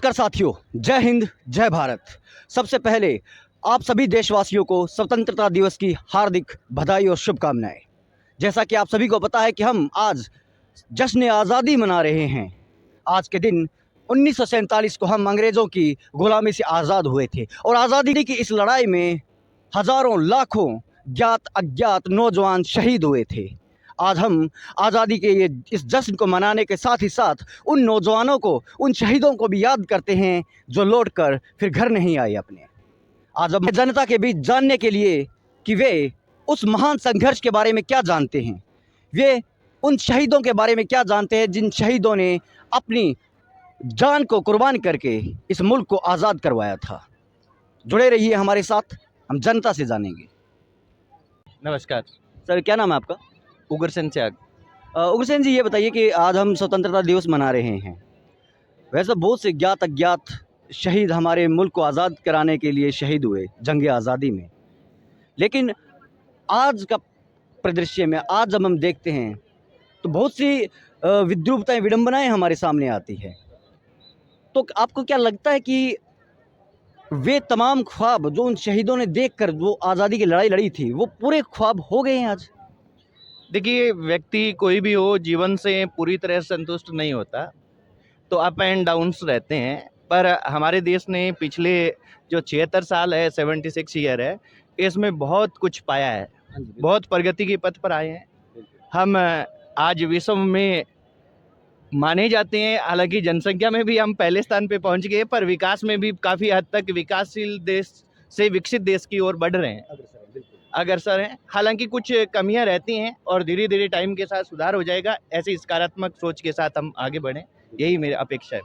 नमस्कार साथियों, जय हिंद, जय भारत। सबसे पहले आप सभी देशवासियों को स्वतंत्रता दिवस की हार्दिक बधाई और शुभकामनाएं। जैसा कि आप सभी को पता है कि हम आज जश्न आज़ादी मना रहे हैं। आज के दिन 1947 को हम अंग्रेज़ों की गुलामी से आज़ाद हुए थे और आज़ादी की इस लड़ाई में हज़ारों लाखों ज्ञात अज्ञात नौजवान शहीद हुए थे। आज हम आज़ादी के ये इस जश्न को मनाने के साथ ही साथ उन नौजवानों को, उन शहीदों को भी याद करते हैं जो लौटकर फिर घर नहीं आए अपने। आज अब जनता के बीच जानने के लिए कि वे उस महान संघर्ष के बारे में क्या जानते हैं, वे उन शहीदों के बारे में क्या जानते हैं जिन शहीदों ने अपनी जान को कुर्बान करके इस मुल्क को आज़ाद करवाया था। जुड़े रहिए हमारे साथ, हम जनता से जानेंगे। नमस्कार। सर, क्या नाम है आपका? उग्रसेन त्याग। उग्रसेन जी, ये बताइए कि आज हम स्वतंत्रता दिवस मना रहे हैं। वैसे बहुत से ज्ञात अज्ञात शहीद हमारे मुल्क को आज़ाद कराने के लिए शहीद हुए जंग आज़ादी में, लेकिन आज का परिदृश्य में आज जब हम देखते हैं तो बहुत सी विद्रूपताएं, विडंबनाएं हमारे सामने आती है। तो आपको क्या लगता है कि वे तमाम ख्वाब जो उन शहीदों ने देखकर वो आज़ादी की लड़ाई लड़ी थी, वो पूरे ख्वाब हो गए हैं आज? देखिए, व्यक्ति कोई भी हो जीवन से पूरी तरह संतुष्ट नहीं होता, तो अप एंड डाउन्स रहते हैं। पर हमारे देश ने पिछले जो 76 साल है, 76 ईयर है, इसमें बहुत कुछ पाया है, बहुत प्रगति के पथ पर आए हैं। हम आज विश्व में माने जाते हैं, हालांकि जनसंख्या में भी हम पहले स्थान पे पहुंच गए, पर विकास में भी काफ़ी हद तक विकासशील देश से विकसित देश की ओर बढ़ रहे हैं, अग्रसर हैं। हालांकि कुछ कमियां रहती हैं और धीरे धीरे टाइम के साथ सुधार हो जाएगा। ऐसी सकारात्मक सोच के साथ हम आगे बढ़ें, यही मेरी अपेक्षा है।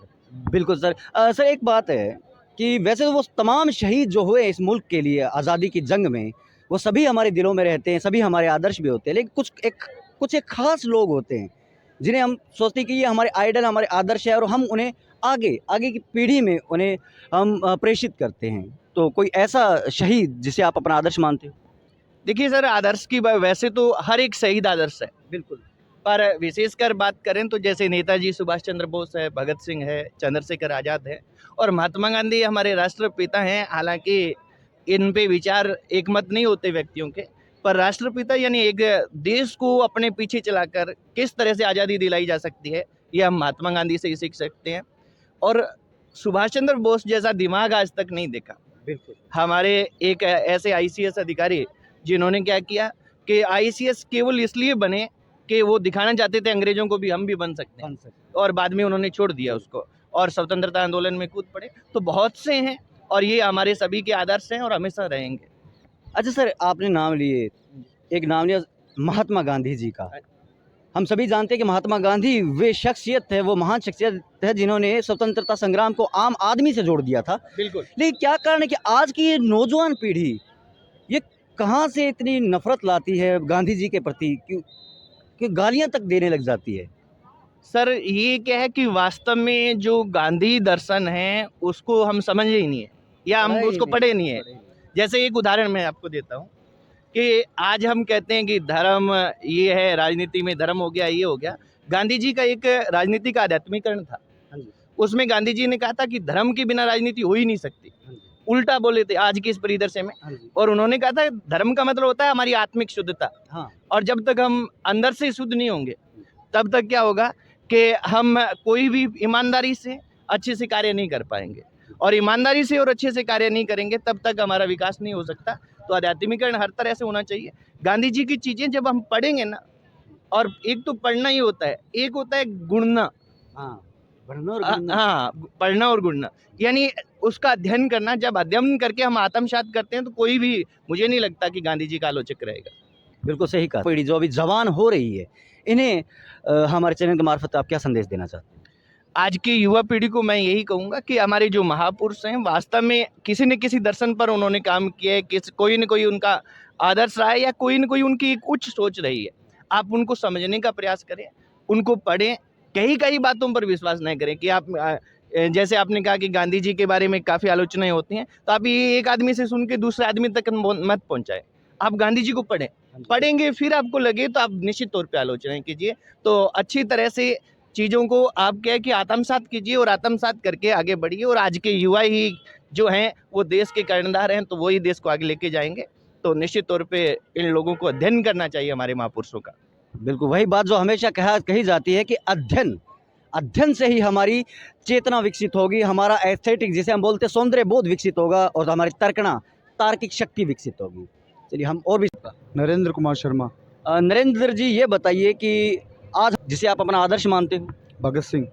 बिल्कुल सर। सर, एक बात है कि वैसे तो वो तमाम शहीद जो हुए इस मुल्क के लिए आज़ादी की जंग में, वो सभी हमारे दिलों में रहते हैं, सभी हमारे आदर्श भी होते हैं, लेकिन कुछ एक खास लोग होते हैं जिन्हें हम सोचते हैं कि ये हमारे आइडल, हमारे आदर्श है और हम उन्हें आगे आगे की पीढ़ी में उन्हें हम प्रेषित करते हैं। तो कोई ऐसा शहीद जिसे आप अपना आदर्श मानते हो? देखिए सर, आदर्श की वैसे तो हर एक शहीद आदर्श है, बिल्कुल। पर विशेषकर बात करें तो जैसे नेताजी सुभाष चंद्र बोस है, भगत सिंह है, चंद्रशेखर आज़ाद है और महात्मा गांधी हमारे राष्ट्रपिता हैं। हालांकि इन पे विचार एकमत नहीं होते व्यक्तियों के, पर राष्ट्रपिता यानी एक देश को अपने पीछे चलाकर किस तरह से आज़ादी दिलाई जा सकती है, ये हम महात्मा गांधी से ही सीख सकते हैं। और सुभाष चंद्र बोस जैसा दिमाग आज तक नहीं देखा। बिल्कुल। हमारे एक ऐसे आईसीएस अधिकारी जिन्होंने क्या किया कि आईसीएस केवल इसलिए बने कि वो दिखाना चाहते थे अंग्रेजों को भी हम भी बन सकते हैं, और बाद में उन्होंने छोड़ दिया उसको और स्वतंत्रता आंदोलन में कूद पड़े। तो बहुत से हैं और ये हमारे सभी के आदर्श हैं और हमेशा रहेंगे। अच्छा सर, आपने नाम लिए, एक नाम लिया महात्मा गांधी जी का। हम सभी जानते हैं कि महात्मा गांधी वे शख्सियत है, वो महान शख्सियत है जिन्होंने स्वतंत्रता संग्राम को आम आदमी से जोड़ दिया था। बिल्कुल। लेकिन क्या कारण है कि आज की ये नौजवान पीढ़ी ये कहाँ से इतनी नफरत लाती है गांधी जी के प्रति, कि गालियां तक देने लग जाती है? सर, ये क्या है कि वास्तव में जो गांधी दर्शन है उसको हम समझे ही नहीं है या हम उसको पढ़े नहीं है। जैसे एक उदाहरण मैं आपको देता हूँ कि आज हम कहते हैं कि धर्म ये है, राजनीति में धर्म हो गया, ये हो गया। गांधी जी का एक राजनीति का आध्यात्मिकरण था, उसमें गांधी जी ने कहा था कि धर्म के बिना राजनीति हो ही नहीं सकती। उल्टा बोले थे आज के इस परिदृश्य में, और उन्होंने कहा था धर्म का मतलब होता है हमारी आत्मिक शुद्धता। हाँ। और जब तक हम अंदर से शुद्ध नहीं होंगे तब तक क्या होगा कि हम कोई भी ईमानदारी से अच्छे से कार्य नहीं कर पाएंगे, और ईमानदारी से और अच्छे से कार्य नहीं करेंगे तब तक हमारा विकास नहीं हो सकता। तो आध्यात्मिकरण हर तरह से होना चाहिए। गांधी जी की चीज़ें जब हम पढ़ेंगे ना, और एक तो पढ़ना ही होता है, एक होता है गुणना। हाँ, पढ़ना हाँ, पढ़ना और गुणना, यानी उसका अध्ययन करना। जब अध्ययन करके हम आत्मसात करते हैं तो कोई भी, मुझे नहीं लगता कि गांधी जी का आलोचक रहेगा। बिल्कुल सही कहा। पीढ़ी जो अभी जवान हो रही है, इन्हें हमारे चैनल के मार्फत आप क्या संदेश देना चाहते हैं? आज की युवा पीढ़ी को मैं यही कहूँगा कि हमारे जो महापुरुष हैं वास्तव में किसी न किसी दर्शन पर उन्होंने काम किया है, कोई न कोई उनका आदर्श रहा है या कोई न कोई उनकी एक उच्च सोच रही है। आप उनको समझने का प्रयास करें, उनको पढ़ें, कई बातों पर विश्वास नहीं करें कि आप जैसे आपने कहा कि गांधी जी के बारे में काफ़ी आलोचनाएं होती हैं, तो आप ये एक आदमी से सुन के दूसरे आदमी तक मत पहुँचाएं। आप गांधी जी को पढ़ें, पढ़ेंगे फिर आपको लगे तो आप निश्चित तौर पे आलोचना कीजिए। तो अच्छी तरह से चीज़ों को आप क्या है कि आत्मसात कीजिए और आत्मसात करके आगे बढ़िए। और आज के युवा ही जो हैं वो देश के कर्णधार हैं, तो वही देश को आगे लेके जाएंगे। तो निश्चित तौर पे इन लोगों को अध्ययन करना चाहिए हमारे महापुरुषों का। बिल्कुल वही बात जो हमेशा कही जाती है कि अध्ययन अध्ययन से ही हमारी चेतना विकसित होगी, हमारा एस्थेटिक जिसे हम बोलते हैं सौंदर्य बोध विकसित होगा और हमारी तार्किक शक्ति विकसित होगी। चलिए हम और भी नरेंद्र कुमार शर्मा। नरेंद्र जी ये बताइए कि आज जिसे आप अपना आदर्श मानते हो, भगत सिंह।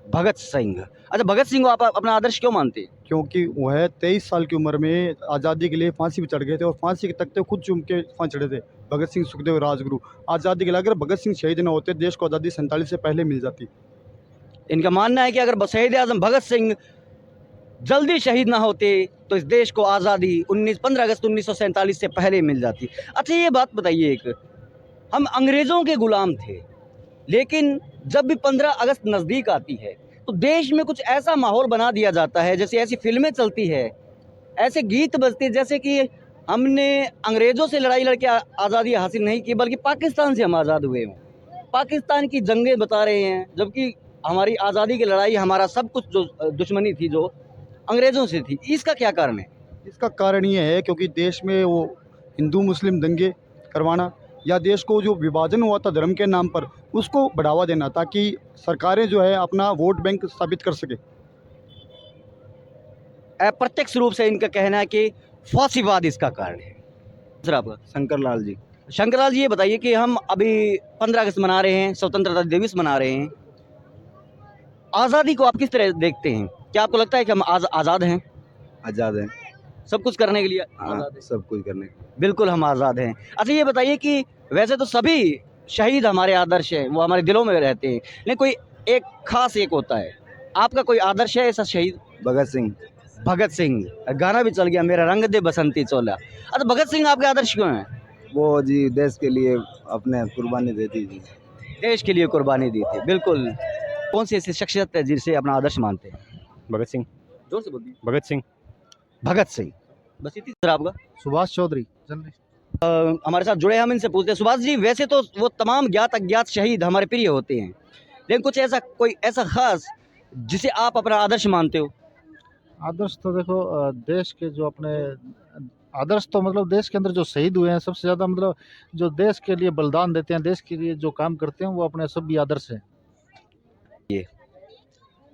भगत सिंह। अच्छा, भगत सिंह को आप अपना आदर्श क्यों मानते हैं? क्योंकि वह 23 साल की उम्र में आज़ादी के लिए फांसी पर चढ़ गए थे और फांसी के तख्ते खुद चूम के फांसी चढ़े थे। भगत सिंह, सुखदेव, राजगुरु। आज़ादी के लिए अगर भगत सिंह शहीद न होते, देश को आज़ादी 47 से पहले मिल जाती। इनका मानना है कि अगर शहीद आजम भगत सिंह जल्दी शहीद ना होते तो इस देश को आज़ादी 15 अगस्त 1947 से पहले मिल जाती। अच्छा ये बात बताइए, एक हम अंग्रेज़ों के गुलाम थे, लेकिन जब भी 15 अगस्त नज़दीक आती है तो देश में कुछ ऐसा माहौल बना दिया जाता है, जैसे ऐसी फिल्में चलती है, ऐसे गीत बजते जैसे कि हमने अंग्रेज़ों से लड़ाई लड़के आज़ादी हासिल नहीं की, बल्कि पाकिस्तान से हम आज़ाद हुए हैं। पाकिस्तान की जंगें बता रहे हैं, जबकि हमारी आज़ादी की लड़ाई, हमारा सब कुछ जो दुश्मनी थी जो अंग्रेज़ों से थी। इसका क्या कारण है? इसका कारण ये है क्योंकि देश में वो हिंदू मुस्लिम दंगे करवाना या देश को जो विभाजन हुआ था धर्म के नाम पर, उसको बढ़ावा देना ताकि सरकारें जो है अपना वोट बैंक स्थापित कर सके। अप्रत्यक्ष रूप से इनका कहना है कि फासीवाद इसका कारण है। सर आपका? शंकरलाल जी। शंकरलाल जी ये बताइए कि हम अभी 15 अगस्त मना रहे हैं, स्वतंत्रता दिवस मना रहे हैं, आज़ादी को आप किस तरह देखते हैं? क्या आपको लगता है कि हम आज़ाद हैं? आज़ाद हैं। सब कुछ करने के लिए हाँ, आज़ाद हैं? सब कुछ करने। बिल्कुल हम आज़ाद हैं। अच्छा ये बताइए कि वैसे तो सभी शहीद हमारे आदर्श हैं, वो हमारे दिलों में रहते हैं, लेकिन कोई एक खास एक होता है। आपका कोई आदर्श है ऐसा शहीद? भगत सिंह। भगत सिंह, गाना भी चल गया, मेरा रंग दे बसंती चोला। अच्छा भगत सिंह आपके आदर्श क्यों हैं? वो जी देश के लिए अपने कुर्बानी देती थी। देश के लिए कुर्बानी दी थी, बिल्कुल। कौन सी ऐसी शख्सियत है जिसे अपना आदर्श मानते हैं? भगत सिंह। जोर से बोलिए। भगत सिंह। भगत सिंह, बस इतनी सर आपका? सुभाष चौधरी। हमारे साथ जुड़े, हम इनसे पूछते हैं। सुभाष जी, वैसे तो वो तमाम ज्ञात अज्ञात शहीद हमारे प्रिय होते हैं, लेकिन कुछ ऐसा कोई ऐसा खास जिसे आप अपना आदर्श मानते हो? आदर्श तो देखो देश के जो अपने आदर्श तो मतलब देश के अंदर जो शहीद हुए हैं सबसे ज़्यादा, मतलब जो देश के लिए बलिदान देते हैं, देश के लिए जो काम करते हैं, वो अपने सभी आदर्श हैं।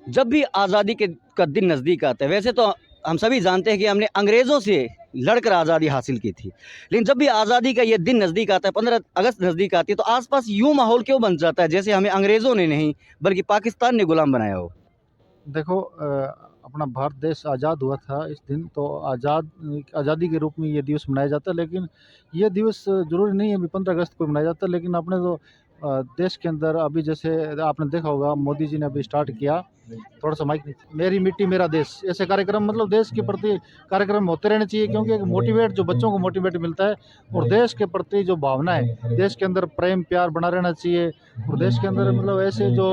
जब भी आज़ादी का दिन नज़दीक आता है, वैसे तो हम सभी जानते हैं कि हमने अंग्रेज़ों से लड़कर आज़ादी हासिल की थी, लेकिन जब भी आज़ादी का ये दिन नज़दीक आता है, 15 अगस्त नज़दीक आती है, तो आसपास यूँ माहौल क्यों बन जाता है जैसे हमें अंग्रेज़ों ने नहीं बल्कि पाकिस्तान ने गुलाम बनाया हो? देखो अपना भारत देश आज़ाद हुआ था इस दिन, तो आज़ादी के रूप में ये दिवस मनाया जाता है, लेकिन ये दिवस ज़रूरी नहीं है अभी 15 अगस्त को मनाया जाता है। लेकिन अपने तो देश के अंदर अभी जैसे आपने देखा होगा मोदी जी ने अभी स्टार्ट किया, थोड़ा सा माइक नीचे, मेरी मिट्टी मेरा देश, ऐसे कार्यक्रम मतलब देश के प्रति कार्यक्रम होते रहने चाहिए, क्योंकि एक मोटिवेट जो बच्चों को मोटिवेट मिलता है और देश के प्रति जो भावना है, देश के अंदर प्रेम प्यार बना रहना चाहिए और देश के अंदर मतलब ऐसे जो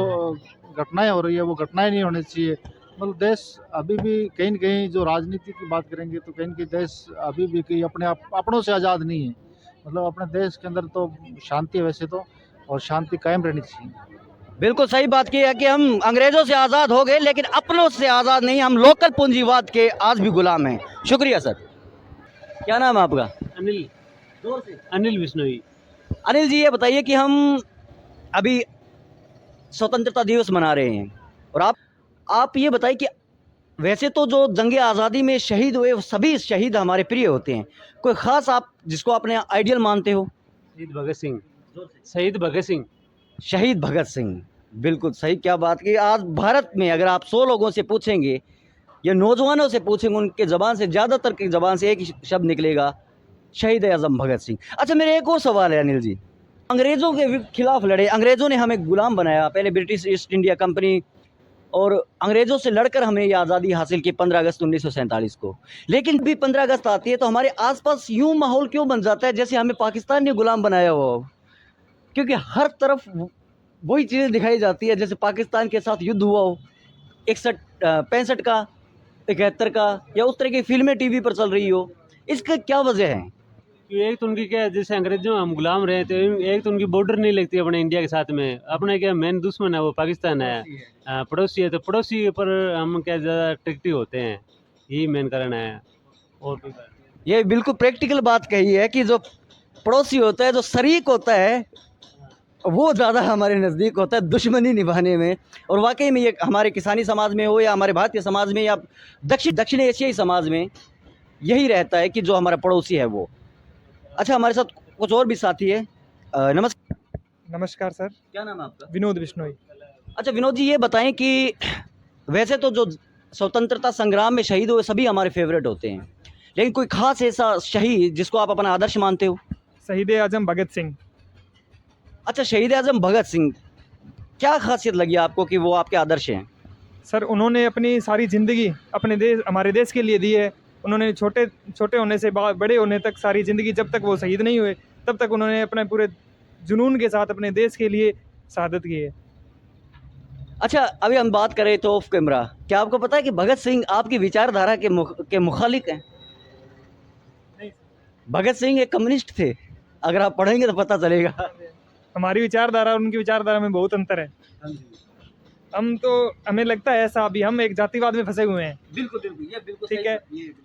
घटनाएं हो रही है वो घटनाएं नहीं होनी चाहिए। मतलब देश अभी भी कहीं न कहीं जो राजनीति की बात करेंगे तो कहीं न कहीं देश अभी भी कहीं अपनों से आज़ाद नहीं है। मतलब अपने देश के अंदर तो शांति है वैसे तो, और शांति कायम रहनी चाहिए। बिल्कुल सही बात की है कि हम अंग्रेज़ों से आज़ाद हो गए, लेकिन अपनों से आज़ाद नहीं, हम लोकल पूंजीवाद के आज भी गुलाम हैं। शुक्रिया सर। क्या नाम है आपका? अनिल। जोर से। अनिल बिश्नोई। अनिल जी ये बताइए कि हम अभी स्वतंत्रता दिवस मना रहे हैं, और आप ये बताइए कि वैसे तो जो जंग आज़ादी में शहीद हुए वो सभी शहीद हमारे प्रिय होते हैं, कोई ख़ास आप जिसको अपने आइडियल मानते हो? शहीद भगत सिंह। शहीद भगत सिंह। शहीद भगत सिंह, बिल्कुल सही। क्या बात की। आज भारत में अगर आप 100 लोगों से पूछेंगे या नौजवानों से पूछेंगे, उनके ज़बान से ज़्यादातर की ज़बान से एक ही शब्द निकलेगा, शहीद आज़म भगत सिंह। अच्छा मेरा एक और सवाल है अनिल जी, अंग्रेज़ों के खिलाफ लड़े, अंग्रेज़ों ने हमें गुलाम बनाया, पहले ब्रिटिश ईस्ट इंडिया कंपनी, और अंग्रेज़ों से लड़कर हमने ये आज़ादी हासिल की 15 अगस्त 1947 को, लेकिन भी 15 अगस्त आती है तो हमारे आसपास यूँ माहौल क्यों बन जाता है जैसे हमें पाकिस्तान ने गुलाम बनाया हो? क्योंकि हर तरफ वही चीज़ें दिखाई जाती है जैसे पाकिस्तान के साथ युद्ध हुआ हो, 61 65 का, 71 का, या उस तरह की फिल्में टीवी पर चल रही हो। इसका क्या वजह है? कि एक तो उनकी क्या है, जैसे अंग्रेजों हम गुलाम रहे तो एक तो उनकी बॉर्डर नहीं लगती अपने इंडिया के साथ में। अपने क्या मेन दुश्मन है वो पाकिस्तान है, पड़ोसी है, तो पड़ोसी के ऊपर हम क्या ज़्यादा अट्रैक्टिव होते हैं, यही मेन कारण है। और कोई कारण नहीं। ये बिल्कुल प्रैक्टिकल बात कही है कि जो पड़ोसी होता है, जो शरीक होता है, वो ज़्यादा हमारे नज़दीक होता है दुश्मनी निभाने में। और वाकई में ये हमारे किसानी समाज में हो या हमारे भारतीय समाज में या दक्षिण एशियाई समाज में यही रहता है कि जो हमारा पड़ोसी है वो। अच्छा, हमारे साथ कुछ और भी साथी है। नमस्कार, नमस्कार सर, क्या नाम है आपका? विनोद बिश्नोई। अच्छा विनोद जी, ये बताएं कि वैसे तो जो स्वतंत्रता संग्राम में शहीद हुए सभी हमारे फेवरेट होते हैं, लेकिन कोई खास ऐसा शहीद जिसको आप अपना आदर्श मानते हो? शहीद आजम भगत सिंह। अच्छा, शहीद आजम भगत सिंह, क्या खासियत लगी आपको कि वो आपके आदर्श हैं? सर उन्होंने अपनी सारी ज़िंदगी अपने देश, हमारे देश के लिए दी है। उन्होंने छोटे छोटे होने से बड़े होने तक सारी ज़िंदगी, जब तक वो शहीद नहीं हुए तब तक उन्होंने अपने पूरे जुनून के साथ अपने देश के लिए शहादत की है। अच्छा, अभी हम बात करें तो ऑफ कैमरा, क्या आपको पता है कि भगत सिंह आपकी विचारधारा के मुखालिक हैं? नहीं। भगत सिंह एक कम्युनिस्ट थे, अगर आप पढ़ेंगे तो पता चलेगा। हमारी विचारधारा और उनकी विचारधारा में बहुत अंतर है। हमें लगता है ऐसा, अभी हम एक जातिवाद में फंसे हुए हैं। बिल्कुल बिल्कुल, ये बिल्कुल ठीक है,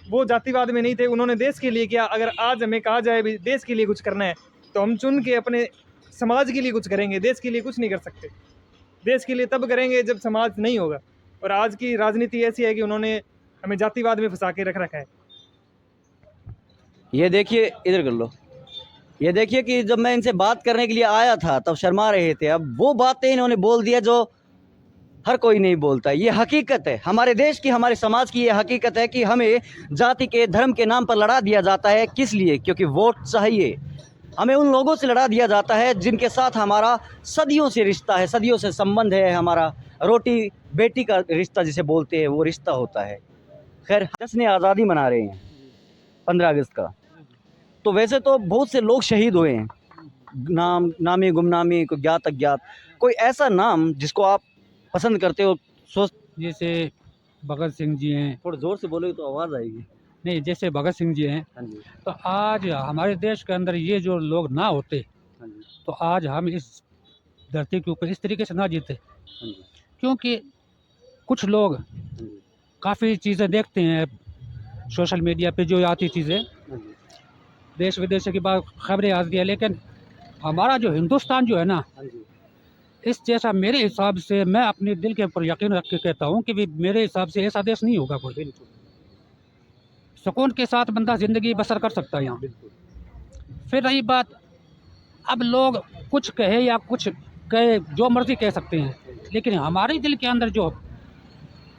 वो जातिवाद में नहीं थे, उन्होंने देश के लिए किया। अगर आज हमें कहा जाए भी देश के लिए कुछ करना है तो हम चुन के अपने समाज के लिए कुछ करेंगे, देश के लिए कुछ नहीं कर सकते। देश के लिए तब करेंगे जब समाज नहीं होगा। और आज की राजनीति ऐसी है कि उन्होंने हमें जातिवाद में फंसा के रख रखा है। ये देखिए, इधर कर लो, ये देखिए कि जब मैं इनसे बात करने के लिए आया था तब शर्मा रहे थे, अब वो बातें इन्होंने बोल दिया जो हर कोई नहीं बोलता। ये हकीकत है हमारे देश की, हमारे समाज की, ये हकीकत है कि हमें जाति के, धर्म के नाम पर लड़ा दिया जाता है। किस लिए? क्योंकि वोट चाहिए। हमें उन लोगों से लड़ा दिया जाता है जिनके साथ हमारा सदियों से रिश्ता है, सदियों से संबंध है, हमारा रोटी बेटी का रिश्ता जिसे बोलते हैं वो रिश्ता होता है। खैर, जश्न आज़ादी मना रहे हैं 15 अगस्त का, तो वैसे तो बहुत से लोग शहीद हुए हैं, नामी गुमनामी, को ज्ञात अज्ञात। कोई ऐसा नाम जिसको आप पसंद करते हो? जैसे भगत सिंह जी हैं। थोड़ा ज़ोर से बोलोगे तो आवाज़ आएगी। नहीं, जैसे भगत सिंह जी हैं, हाँ जी, तो आज हमारे देश के अंदर ये जो लोग ना होते हाँ जी, तो आज हम इस धरती के ऊपर इस तरीके से ना जीते। हाँ जी, क्योंकि कुछ लोग हाँ जी, काफ़ी चीज़ें देखते हैं सोशल मीडिया पे, जो आती चीज़ें हाँ जी, देश विदेश की बात खबरें आती है, लेकिन हमारा जो हिंदुस्तान जो है ना, हाँ जी। इस जैसा मेरे हिसाब से, मैं अपने दिल के ऊपर यकीन रख के कहता हूँ कि भी मेरे हिसाब से ऐसा देश नहीं होगा कोई। सुकून के साथ बंदा ज़िंदगी बसर कर सकता है यहाँ। फिर रही बात, अब लोग कुछ कहे या कुछ कहे, जो मर्ज़ी कह सकते हैं, लेकिन हमारे दिल के अंदर जो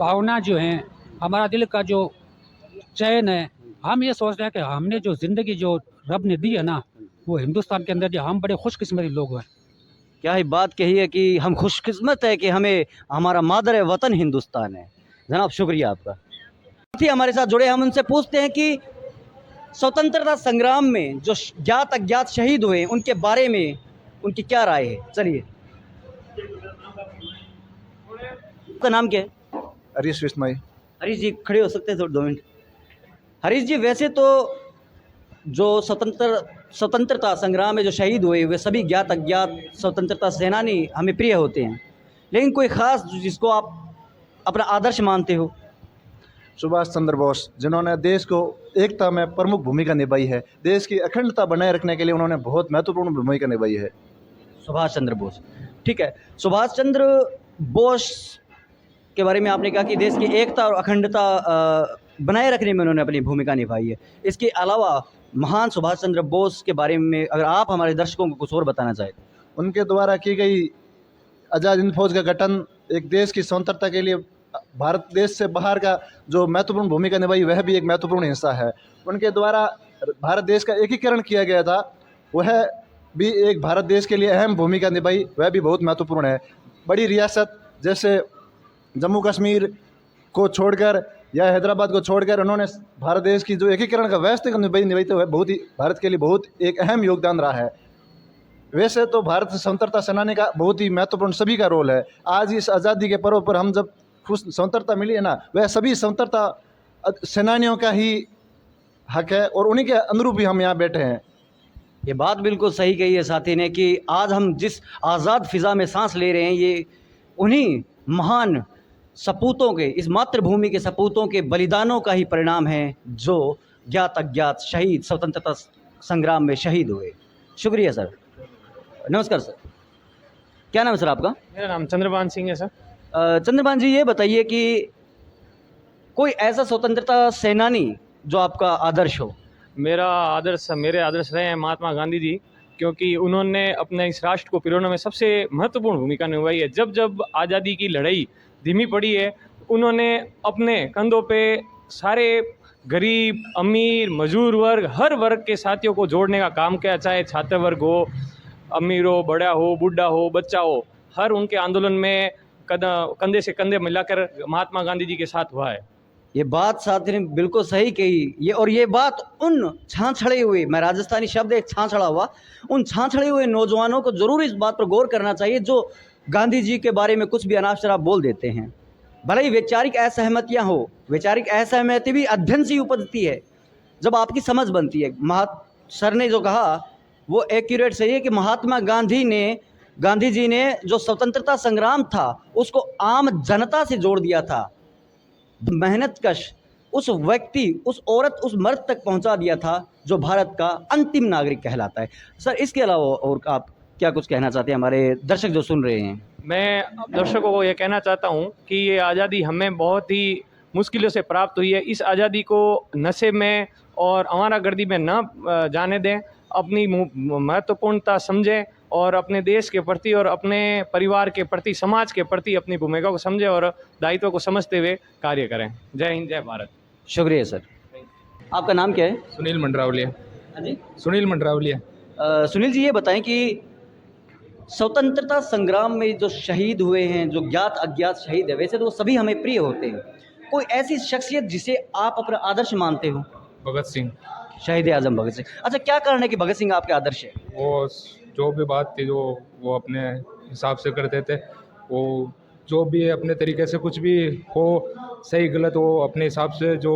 भावना जो है, हमारा दिल का जो चयन है, हम ये सोच रहे हैं कि हमने जो ज़िंदगी जो रब ने दी है ना, वो हिंदुस्तान के अंदर जो हम बड़े खुशकिस्मती लोग हैं। क्या ही बात कही है कि हम खुशकिस्मत है कि हमें हमारा मादर वतन हिंदुस्तान है। जनाब, शुक्रिया आपका। साथी हमारे साथ जुड़े, हम उनसे पूछते हैं कि स्वतंत्रता संग्राम में जो ज्ञात अज्ञात शहीद हुए उनके बारे में उनकी क्या राय है। चलिए, आपका नाम क्या है? हरीश बिश्नोई। हरीश जी, खड़े हो सकते हैं थोड़े 2 मिनट? हरीश जी, वैसे तो जो स्वतंत्रता संग्राम में जो शहीद हुए वे सभी ज्ञात अज्ञात स्वतंत्रता सेनानी हमें प्रिय होते हैं, लेकिन कोई ख़ास जिसको आप अपना आदर्श मानते हो? सुभाष चंद्र बोस, जिन्होंने देश को एकता में प्रमुख भूमिका निभाई है। देश की अखंडता बनाए रखने के लिए उन्होंने बहुत महत्वपूर्ण भूमिका निभाई है। सुभाष चंद्र बोस, ठीक है। सुभाष चंद्र बोस के बारे में आपने कहा कि देश की एकता और अखंडता बनाए रखने में उन्होंने अपनी भूमिका निभाई है। इसके अलावा महान सुभाष चंद्र बोस के बारे में अगर आप हमारे दर्शकों को कुछ और बताना चाहें? उनके द्वारा की गई आज़ाद हिंद फौज का गठन, एक देश की स्वतंत्रता के लिए भारत देश से बाहर का जो महत्वपूर्ण भूमिका निभाई, वह भी एक महत्वपूर्ण हिस्सा है। उनके द्वारा भारत देश का एकीकरण किया गया था, वह भी एक भारत देश के लिए अहम भूमिका निभाई, वह भी बहुत महत्वपूर्ण है। बड़ी रियासत जैसे जम्मू कश्मीर को छोड़कर या हैदराबाद को छोड़कर उन्होंने भारत देश की जो एकीकरण का व्यवस्था निभाई, तो वह बहुत ही भारत के लिए बहुत एक अहम योगदान रहा है। वैसे तो भारत स्वतंत्रता सेनानी का बहुत ही महत्वपूर्ण सभी का रोल है। आज इस आज़ादी के पर्व पर हम जब खुश स्वतंत्रता मिली है ना, वह सभी स्वतंत्रता सेनानियों का ही हक है और उन्हीं के अनुरूप ही हम यहाँ बैठे हैं। ये बात बिल्कुल सही कही है साथी ने कि आज हम जिस आज़ाद फिज़ा में सांस ले रहे हैं ये उन्हीं महान सपूतों के, इस मातृभूमि के सपूतों के बलिदानों का ही परिणाम है जो ज्ञात अज्ञात शहीद स्वतंत्रता संग्राम में शहीद हुए। शुक्रिया सर। नमस्कार सर, क्या नाम है सर आपका? मेरा नाम चंद्रभान सिंह है सर। चंद्रभान जी, ये बताइए कि कोई ऐसा स्वतंत्रता सेनानी जो आपका आदर्श हो? मेरे आदर्श रहे हैं महात्मा गांधी जी, क्योंकि उन्होंने अपने इस राष्ट्र को पिरोने में सबसे महत्वपूर्ण भूमिका निभाई है। जब जब आज़ादी की लड़ाई धीमी पड़ी है, उन्होंने अपने कंधों पे सारे गरीब, अमीर, मजदूर वर्ग, हर वर्ग के साथियों को जोड़ने का काम किया, चाहे छात्र वर्ग हो, अमीर हो, बड़ा हो, बूढ़ा हो, बच्चा हो, हर उनके आंदोलन में कंधे से कंधे मिलाकर महात्मा गांधी जी के साथ हुआ है। ये बात साथी ने बिल्कुल सही कही। ये बात उन छाछड़े हुए, मैं राजस्थानी शब्द एक छाछड़ा हुआ, उन छाछड़े हुए नौजवानों को ज़रूर इस बात पर गौर करना चाहिए जो गांधी जी के बारे में कुछ भी अनाप शनाप बोल देते हैं। भले ही वैचारिक असहमतियाँ हो, वैचारिक असहमति भी अध्ययन से ही उपजती है, जब आपकी समझ बनती है। सर ने जो कहा वो एक्यूरेट सही है कि महात्मा गांधी जी ने जो स्वतंत्रता संग्राम था उसको आम जनता से जोड़ दिया था, मेहनतकश उस व्यक्ति, उस औरत, उस मर्द तक पहुंचा दिया था जो भारत का अंतिम नागरिक कहलाता है। सर, इसके अलावा और आप क्या कुछ कहना चाहते हैं हमारे दर्शक जो सुन रहे हैं? मैं दर्शकों को ये कहना चाहता हूँ कि ये आज़ादी हमें बहुत ही मुश्किलों से प्राप्त हुई है। इस आज़ादी को नशे में और आवारागर्दी में न जाने दें, अपनी महत्वपूर्णता समझें और अपने देश के प्रति और अपने परिवार के प्रति, समाज के प्रति अपनी भूमिका को समझें और दायित्व को समझते हुए कार्य करें। जय हिंद, जय भारत। शुक्रिया सर। आपका नाम क्या है? सुनील मंडरावलिया। हाँ जी, सुनील मंडरावलिया। सुनील जी, ये बताएं कि स्वतंत्रता संग्राम में जो शहीद हुए हैं, जो ज्ञात अज्ञात शहीद है, वैसे तो वो सभी हमें प्रिय होते हैं, कोई ऐसी शख्सियत जिसे आप अपना आदर्श मानते हो? भगत सिंह। शहीद आजम भगत सिंह। अच्छा, क्या कारण है कि भगत सिंह आपके आदर्श है? वो जो भी बात थी जो वो अपने हिसाब से करते थे, वो जो भी अपने तरीके से कुछ भी हो, सही गलत, वो अपने हिसाब से जो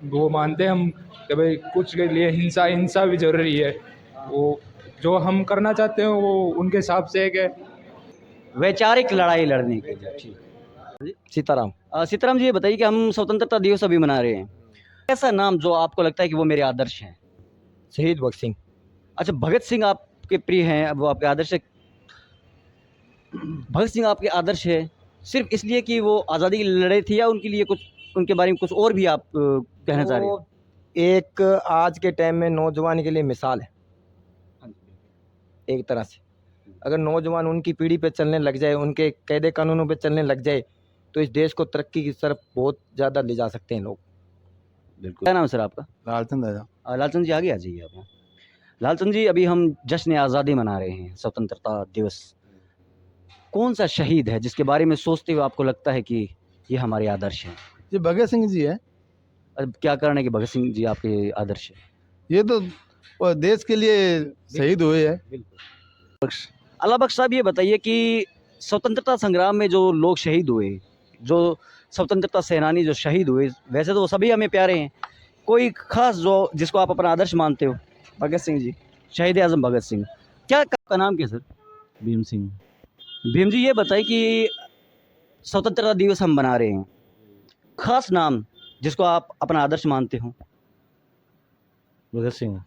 वो मानते हैं हम कि भाई कुछ के लिए हिंसा भी ज़रूरी है। वो जो हम करना चाहते हैं वो उनके हिसाब से है कि वैचारिक लड़ाई लड़ने के लिए। ठीक। सीताराम। सीताराम जी, ये बताइए कि हम स्वतंत्रता दिवस अभी मना रहे हैं, ऐसा नाम जो आपको लगता है कि वो मेरे आदर्श हैं? शहीद भगत सिंह। अच्छा, भगत सिंह आपके प्रिय हैं, वो आपके आदर्श है। भगत सिंह आपके आदर्श है सिर्फ इसलिए कि वो आज़ादी की लड़ाई थी, या उनके लिए कुछ, उनके बारे में कुछ और भी आप कहना चाह रहे हो? एक आज के टाइम में नौजवान के लिए मिसाल है एक तरह से। अगर नौजवान उनकी पीढ़ी पे चलने लग जाए, उनके कायदे कानूनों पे चलने लग जाए, तो इस देश को तरक्की की तरफ बहुत ज़्यादा ले जा सकते हैं लोग। बिल्कुल। क्या नाम है सर आपका? लालचंद आजा। लालचंद जी, आगे आ जाइए आप। लालचंद जी, अभी हम जश्न आज़ादी मना रहे हैं, स्वतंत्रता दिवस। कौन सा शहीद है जिसके बारे में सोचते हुए आपको लगता है कि ये हमारे आदर्श हैं? ये भगत सिंह जी है। अब क्या कारण है कि भगत सिंह जी आपके आदर्श है? ये तो देश के लिए शहीद हुए हैं। अल्लाह बख्श साहब, ये बताइए कि स्वतंत्रता संग्राम में जो लोग शहीद हुए, जो स्वतंत्रता सेनानी जो शहीद हुए, वैसे तो वो सभी हमें प्यारे हैं, कोई खास जो जिसको आप अपना आदर्श मानते हो? भगत सिंह जी। शहीद आजम भगत सिंह। क्या आपका नाम क्या सर? भीम सिंह। भीम जी, ये बताइए कि स्वतंत्रता दिवस हम बना रहे हैं, खास नाम जिसको आप अपना आदर्श मानते हो? भगत सिंह।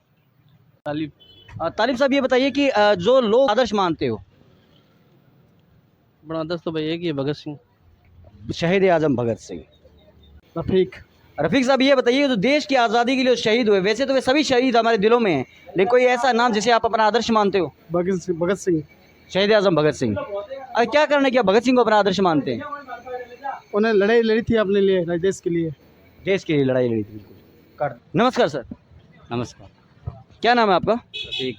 तालिब साहब, ये बताइए कि जो लोग आदर्श मानते हो? अपना आदर्श तो भाई है कि भगत सिंह। शहीद आजम भगत सिंह। रफीक साहब, ये बताइए जो देश की आज़ादी के लिए शहीद हुए, वैसे तो वे सभी शहीद हमारे दिलों में हैं, लेकिन कोई ऐसा नाम जिसे आप अपना आदर्श मानते हो? भगत सिंह। शहीद आजम भगत सिंह। क्या कारण है कि आप भगत सिंह को अपना आदर्श मानते हैं? उन्हें लड़ाई लड़ी थी अपने लिए, देश के लिए। देश के लिए लड़ाई लड़ी थी, बिल्कुल। नमस्कार सर। नमस्कार। क्या नाम है आपका? रफीक।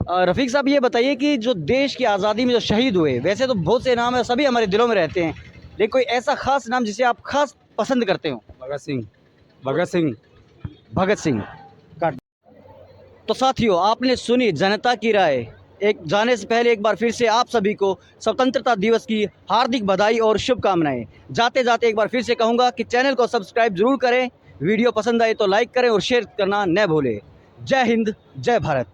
रफ़ीक साहब, ये बताइए कि जो देश की आज़ादी में जो शहीद हुए, वैसे तो बहुत से नाम है, सभी हमारे दिलों में रहते हैं, लेकिन कोई ऐसा ख़ास नाम जिसे आप खास पसंद करते हो? भगत सिंह। भगत सिंह। भगत सिंह। तो साथियों, आपने सुनी जनता की राय। एक जाने से पहले एक बार फिर से आप सभी को स्वतंत्रता दिवस की हार्दिक बधाई और शुभकामनाएं। जाते जाते एक बार फिर से कहूँगा कि चैनल को सब्सक्राइब जरूर करें, वीडियो पसंद आए तो लाइक करें और शेयर करना न भूलें। जय हिंद, जय भारत।